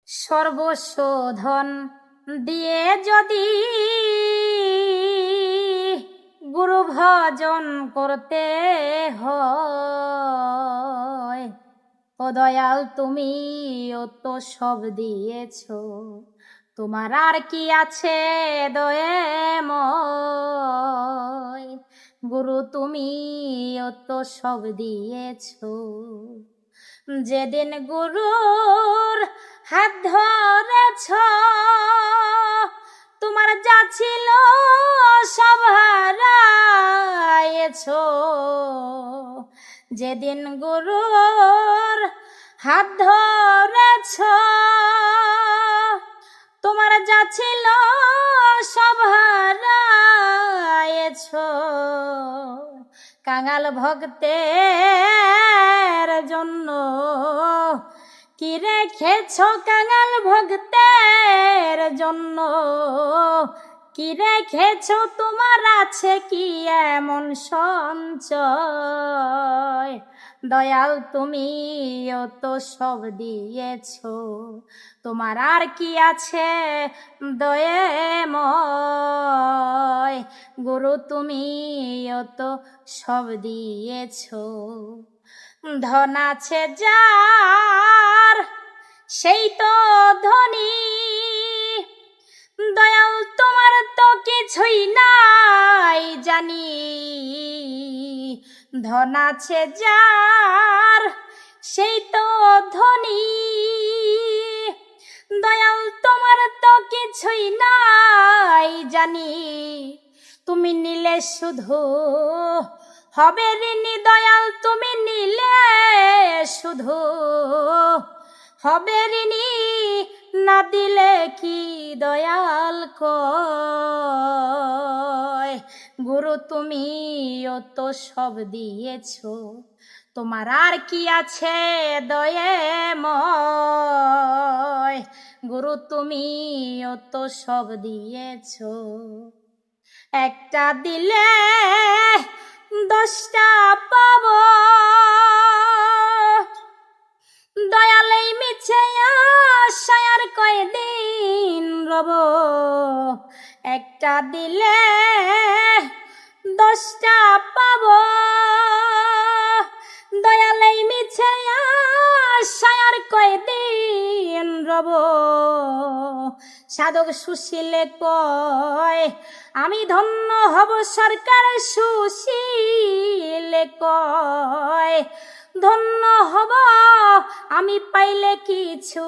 সর্বস্ব ধন দিয়ে যদি গুরু ভজন করতে হয়, ও দয়াল তুমি তো সব দিয়েছ, তোমার আর কি আছে দয়াময়। গুরু তুমি তো সব দিয়েছ। যেদিন গুরুর হাত ধরেছ, তোমার যা ছিল সব হারায়েছ। যেদিন গুরুর হাত ধরেছ, তোমার যা ছিল সব হারায়েছ। কাঙাল ভক্তের জন্য কি রেখেছ, কাঙাল ভক্তের জন্য কি রেখেছ, তোমার আছে কি এমন সঞ্চয়। দয়াল তুমি তো সব দিয়েছ, তোমার আর কি আছে দয়াময়। গুরু তুমি তো সব দিয়েছ। ধন আছে যার সেই তো ধনী, দয়াল তোমার তো কিছুই নাই জানি। ধন আছে যার সেই তো ধনী, দয়াল তোমার তো কিছুই নাই জানি। তুমি নিলে শুধু হবে ঋণী, দয়াল তুমি নিলে শুধু হবে ঋণী, না দিলে কি দয়াল কয়। গুরু তুমি তো সব দিয়েছ, তোমার আর কি আছে দয়াময়। গুরু তুমি তো সব দিয়েছ। একটা দিলে 10টা পাব, দয়াল এই মিছে আশায় আর কয়দিন রব। একটা দিলে 10টা পাব, দয়াল এই মিছে আশায় আর কয়দিন রব। সাধক সুশীলে কয় আমি ধন্য হব, সরকার সুশীলে কয় ধন্য হব আমি পাইলে কিছু।